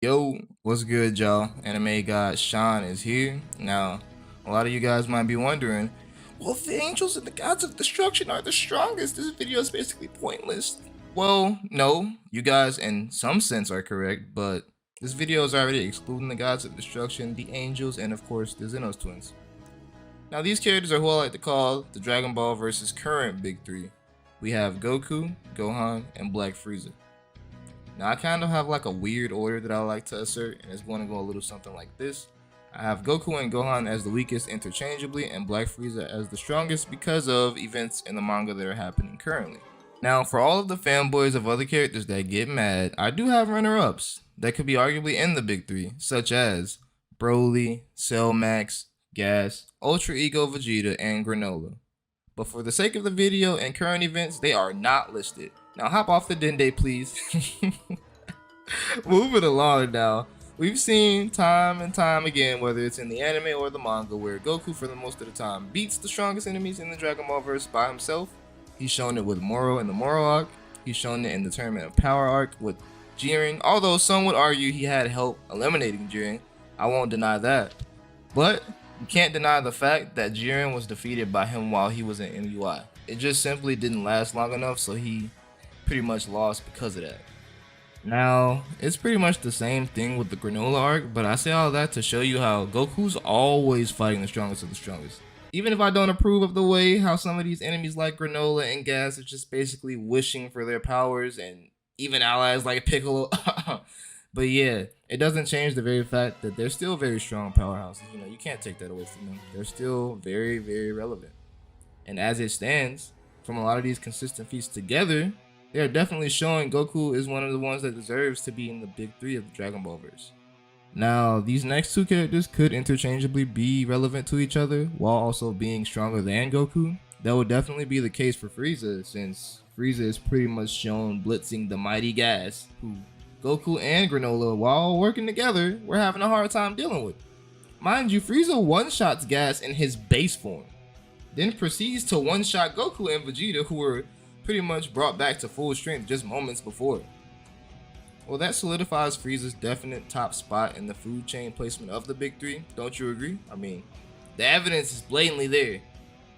Yo, what's good, y'all? Anime God Sean is here. Now, a lot of you guys might be wondering, well, if the angels and the gods of destruction are the strongest, this video is basically pointless. Well, no, you guys in some sense are correct, but this video is already excluding the gods of destruction, the angels, and of course the Xenos twins. Now, these characters are who I like to call the Dragon Ball versus current Big Three. We have Goku, Gohan, and Black Frieza. Now I kind of have like a weird order that I like to assert, and it's going to go a little something like this. I have Goku and Gohan as the weakest interchangeably, and Black Frieza as the strongest because of events in the manga that are happening currently. Now, for all of the fanboys of other characters that get mad, I do have runner-ups that could be arguably in the big three, such as Broly, Cell Max, Gas, Ultra Ego Vegeta, and Granola. But for the sake of the video and current events, they are not listed. Now hop off the Dende, please. Moving along now. We've seen time and time again, whether it's in the anime or the manga, where Goku for the most of the time beats the strongest enemies in the Dragon Ball verse by himself. He's shown it with Moro in the Moro arc. He's shown it in the Tournament of Power arc with Jiren, although some would argue he had help eliminating Jiren. I won't deny that. But you can't deny the fact that Jiren was defeated by him while he was in MUI. It just simply didn't last long enough, so he pretty much lost because of that. Now, it's pretty much the same thing with the Granola arc, but I say all that to show you how Goku's always fighting the strongest of the strongest. Even if I don't approve of the way how some of these enemies like Granola and Gas are just basically wishing for their powers, and even allies like Piccolo. But yeah, it doesn't change the very fact that they're still very strong powerhouses. You know, you can't take that away from them. They're still very, very relevant. And as it stands, from a lot of these consistent feats together, they are definitely showing Goku is one of the ones that deserves to be in the big three of the Dragon Ball verse. Now, these next two characters could interchangeably be relevant to each other while also being stronger than Goku. That would definitely be the case for Frieza, since Frieza is pretty much shown blitzing the mighty Gas, who Goku and Granola, while working together, were having a hard time dealing with. Mind you, Frieza one-shots Gas in his base form, then proceeds to one-shot Goku and Vegeta, who were pretty much brought back to full strength just moments before. Well, that solidifies Frieza's definite top spot in the food chain placement of the big three, don't you agree? I mean, the evidence is blatantly there.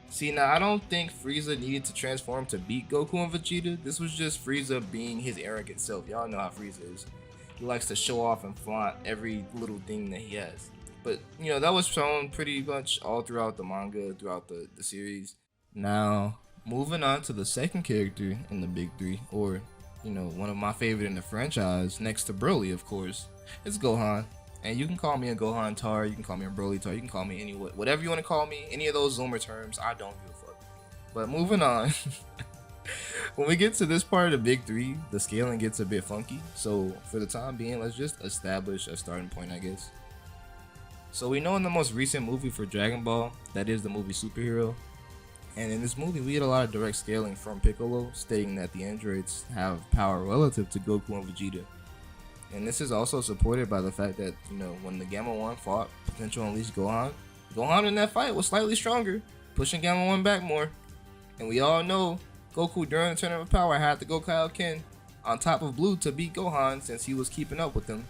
See, now I don't think Frieza needed to transform to beat Goku and Vegeta. This was just Frieza being his arrogant self. Y'all know how Frieza is. He likes to show off and flaunt every little thing that he has. But, you know, that was shown pretty much all throughout the manga, throughout the series. Now, moving on to the second character in the big three, or, you know, one of my favorite in the franchise, next to Broly, of course, it's Gohan. And you can call me a Gohan tar, you can call me a Broly tar, you can call me whatever you want to call me, any of those Zoomer terms, I don't give a fuck. But moving on, when we get to this part of the big three, the scaling gets a bit funky. So for the time being, let's just establish a starting point, I guess. So we know in the most recent movie for Dragon Ball, that is the movie Superhero, and in this movie we get a lot of direct scaling from Piccolo, stating that the androids have power relative to Goku and Vegeta. And this is also supported by the fact that, you know, when the Gamma 1 fought Potential Unleashed Gohan, Gohan in that fight was slightly stronger, pushing Gamma 1 back more. And we all know Goku during the Tournament of Power had to go Kaioken on top of Blue to beat Gohan since he was keeping up with him.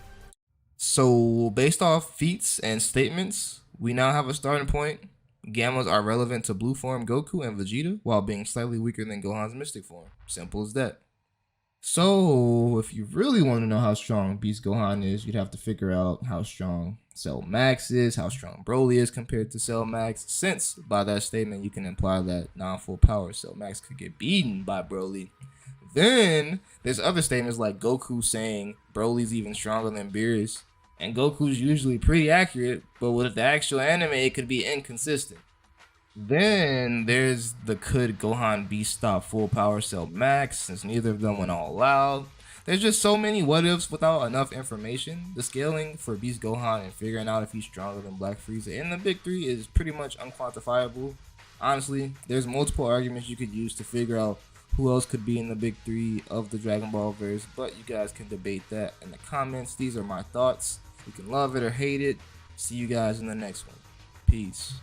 So based off feats and statements, we now have a starting point. Gammas are relevant to Blue form Goku and Vegeta while being slightly weaker than Gohan's Mystic form. Simple as that. So, if you really want to know how strong Beast Gohan is, you'd have to figure out how strong Cell Max is, how strong Broly is compared to Cell Max, since by that statement you can imply that non-full power Cell Max could get beaten by Broly. Then, there's other statements like Goku saying Broly's even stronger than Beerus, and Goku's usually pretty accurate, but with the actual anime it could be inconsistent. Then there's the could Gohan Beast stop full power Cell Max, since neither of them went all out. There's just so many what ifs without enough information. The scaling for Beast Gohan and figuring out if he's stronger than Black Frieza in the big three is pretty much unquantifiable. Honestly, there's multiple arguments you could use to figure out who else could be in the big three of the Dragon Ball verse, but you guys can debate that in the comments. These are my thoughts. You can love it or hate it. See you guys in the next one. Peace.